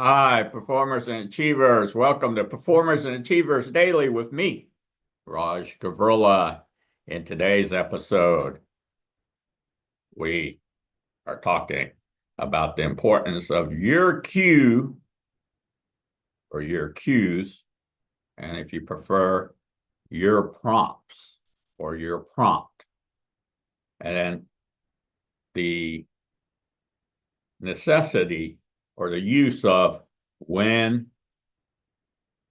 Hi, performers and achievers. Welcome to Performers and Achievers Daily with me, Raj Gavurla. In today's episode, we are talking about the importance of your cue or your cues, and if you prefer, your prompts or your prompt, and then the necessity or the use of when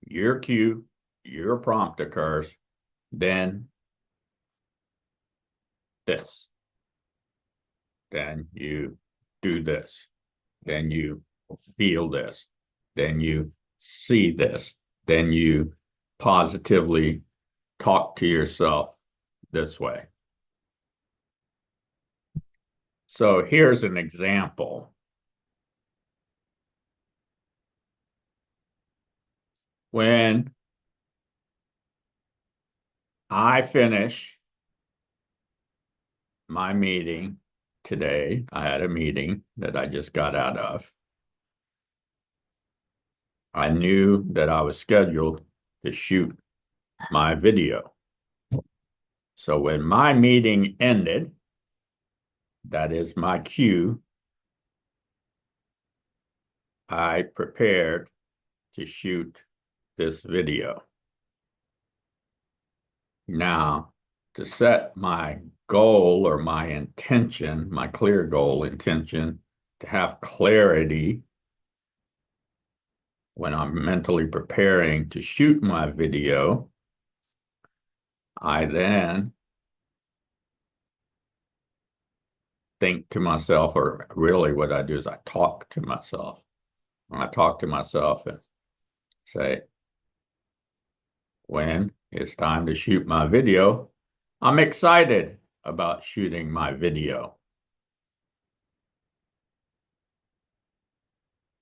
your cue, your prompt occurs, then this, then you do this, then you feel this, then you see this, then you positively talk to yourself this way. So here's an example. When I finish my meeting today, I had a meeting that I just got out of. I knew that I was scheduled to shoot my video. So when my meeting ended, that is my cue, I prepared to shoot this video. Now, to set my goal or my intention, my clear goal intention, to have clarity when I'm mentally preparing to shoot my video, I then think to myself, or really what I do is I talk to myself. When I talk to myself and say, when it's time to shoot my video, I'm excited about shooting my video.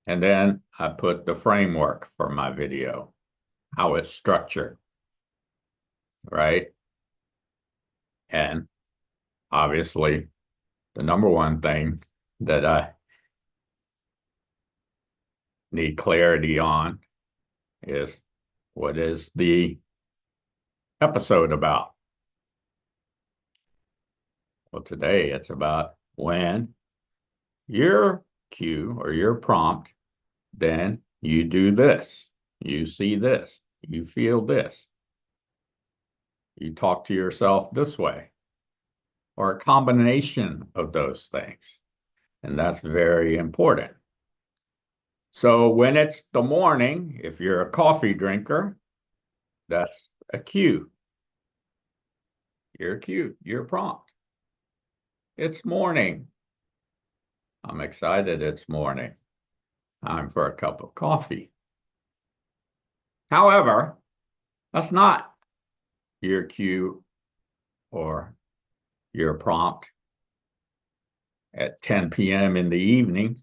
And then I put the framework for my video, how it's structured, right? And obviously, the number one thing that I need clarity on is what is the episode about? Well, today it's about when your cue or your prompt, then you do this, you see this, you feel this, you talk to yourself this way, or a combination of those things. And that's very important. So when it's the morning, if you're a coffee drinker, that's a cue. Your cue, your prompt. It's morning. I'm excited it's morning. Time for a cup of coffee. However, that's not your cue or your prompt at 10 p.m. in the evening.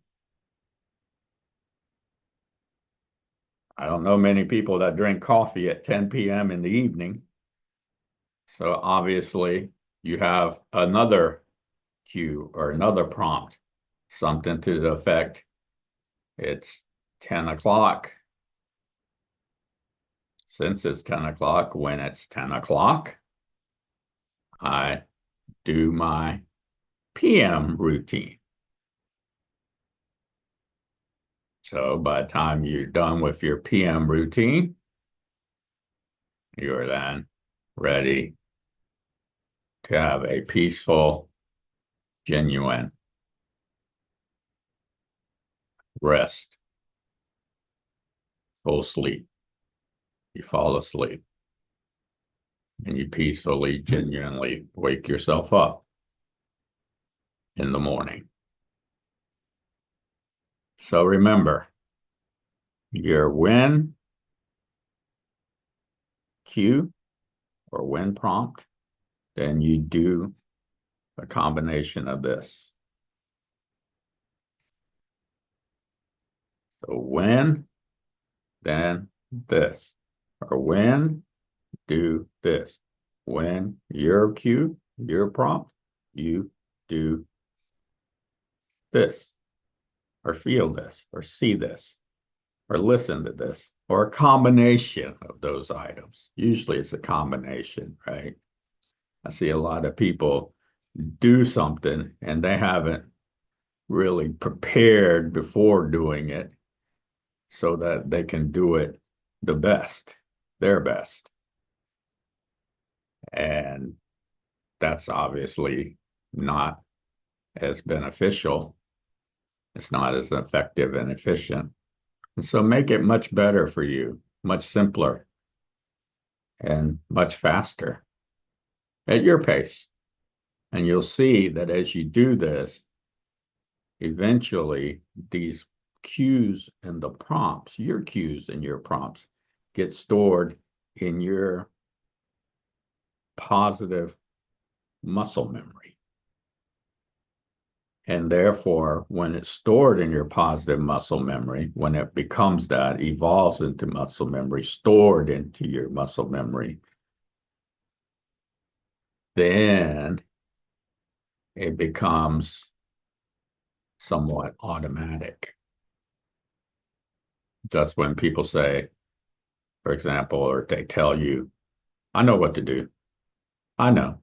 I don't know many people that drink coffee at 10 p.m. in the evening. So obviously, you have another cue or another prompt, something to the effect, it's 10 o'clock. Since it's 10 o'clock, when it's 10 o'clock, I do my PM routine. So by the time you're done with your PM routine, you're then ready to have a peaceful, genuine rest, full sleep. You fall asleep and you peacefully, genuinely wake yourself up in the morning. So remember, your when cue or when prompt, then you do a combination of this. So when, then this, or when, do this. When your cue, your prompt, you do this, or feel this, or see this. or listen to this, or a combination of those items. Usually it's a combination, right? I see a lot of people do something and they haven't really prepared before doing it so that they can do it the best, their best. And that's obviously not as beneficial. It's not as effective and efficient. And so make it much better for you, much simpler and much faster at your pace. And you'll see that as you do this, eventually these cues and the prompts, your cues and your prompts, get stored in your positive muscle memory. And therefore, when it's stored in your positive muscle memory, when it becomes that, evolves into muscle memory, stored into your muscle memory, then it becomes somewhat automatic. That's when people say, for example, or they tell you, I know what to do. I know,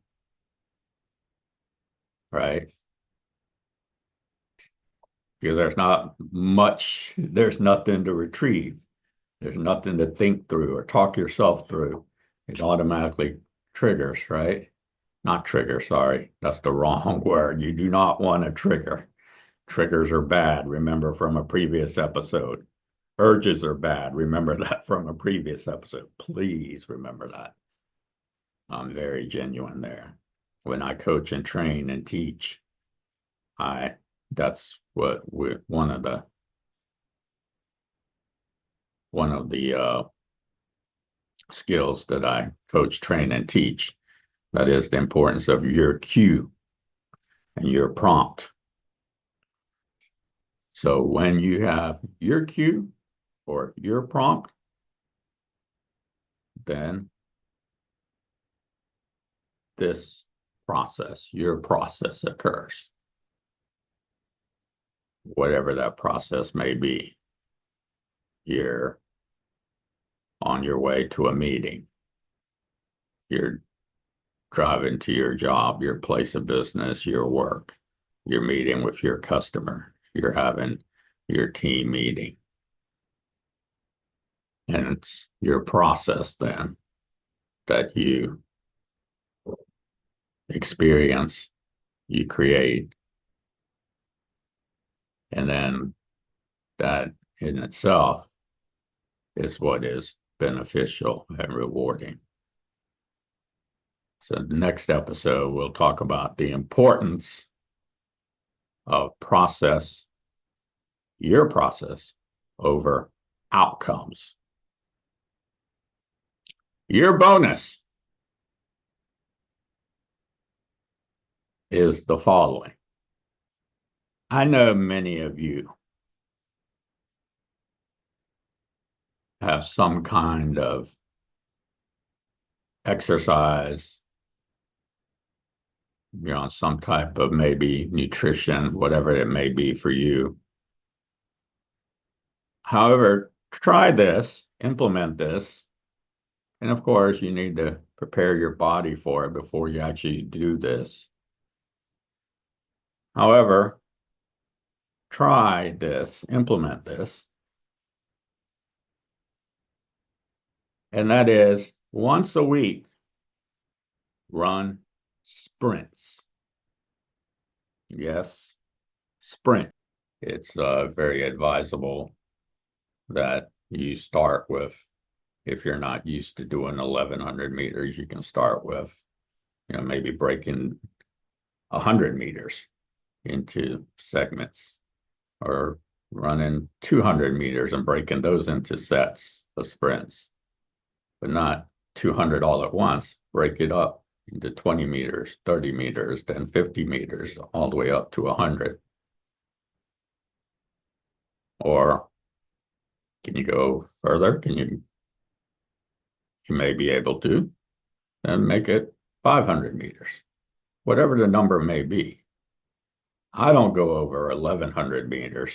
right? Because there's nothing to retrieve. There's nothing to think through or talk yourself through. It automatically triggers, right? Not trigger, sorry. That's the wrong word. You do not want to trigger. Triggers are bad. Remember from a previous episode. Urges are bad. Remember that from a previous episode. Please remember that. I'm very genuine there. When I coach and train and teach, I that's one of the skills that I coach, train, and teach. That is the importance of your cue and your prompt. So when you have your cue or your prompt, then your process occurs, whatever that process may be. You're on your way to a meeting. You're driving to your job, your place of business, your work. You're meeting with your customer. You're having your team meeting. And it's your process then that you experience, you create, and then that in itself is what is beneficial and rewarding. So the next episode, we'll talk about the importance of your process over outcomes. Your bonus is the following. I know many of you have some kind of exercise, some type of maybe nutrition, whatever it may be for you. However, try this, implement this, and of course, you need to prepare your body for it before you actually do this. However, try this, implement this, and that is once a week, run sprints. Yes, sprint. It's very advisable that you start with, if you're not used to doing 1100 meters, you can start with, maybe breaking 100 meters into segments or running 200 meters and breaking those into sets of sprints, but not 200 all at once. Break it up into 20 meters, 30 meters, then 50 meters, all the way up to 100. Or can you go further? You may be able to, then make it 500 meters, whatever the number may be. I don't go over 1100 meters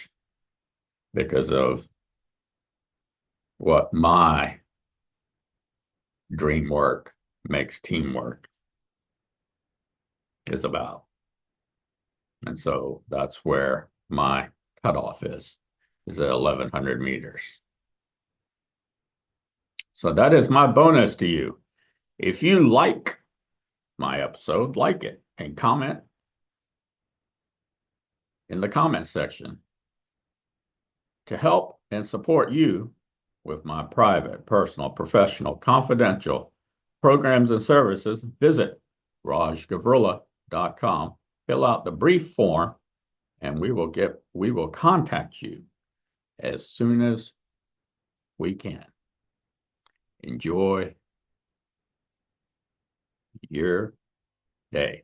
because of what my dream work makes teamwork is about. And so that's where my cutoff is at 1,100 meters. So that is my bonus to you. If you like my episode, like it and comment in the comment section. To help and support you with my private, personal, professional, confidential programs and services, visit rajgavurla.com, fill out the brief form, and we will contact you as soon as we can. Enjoy your day.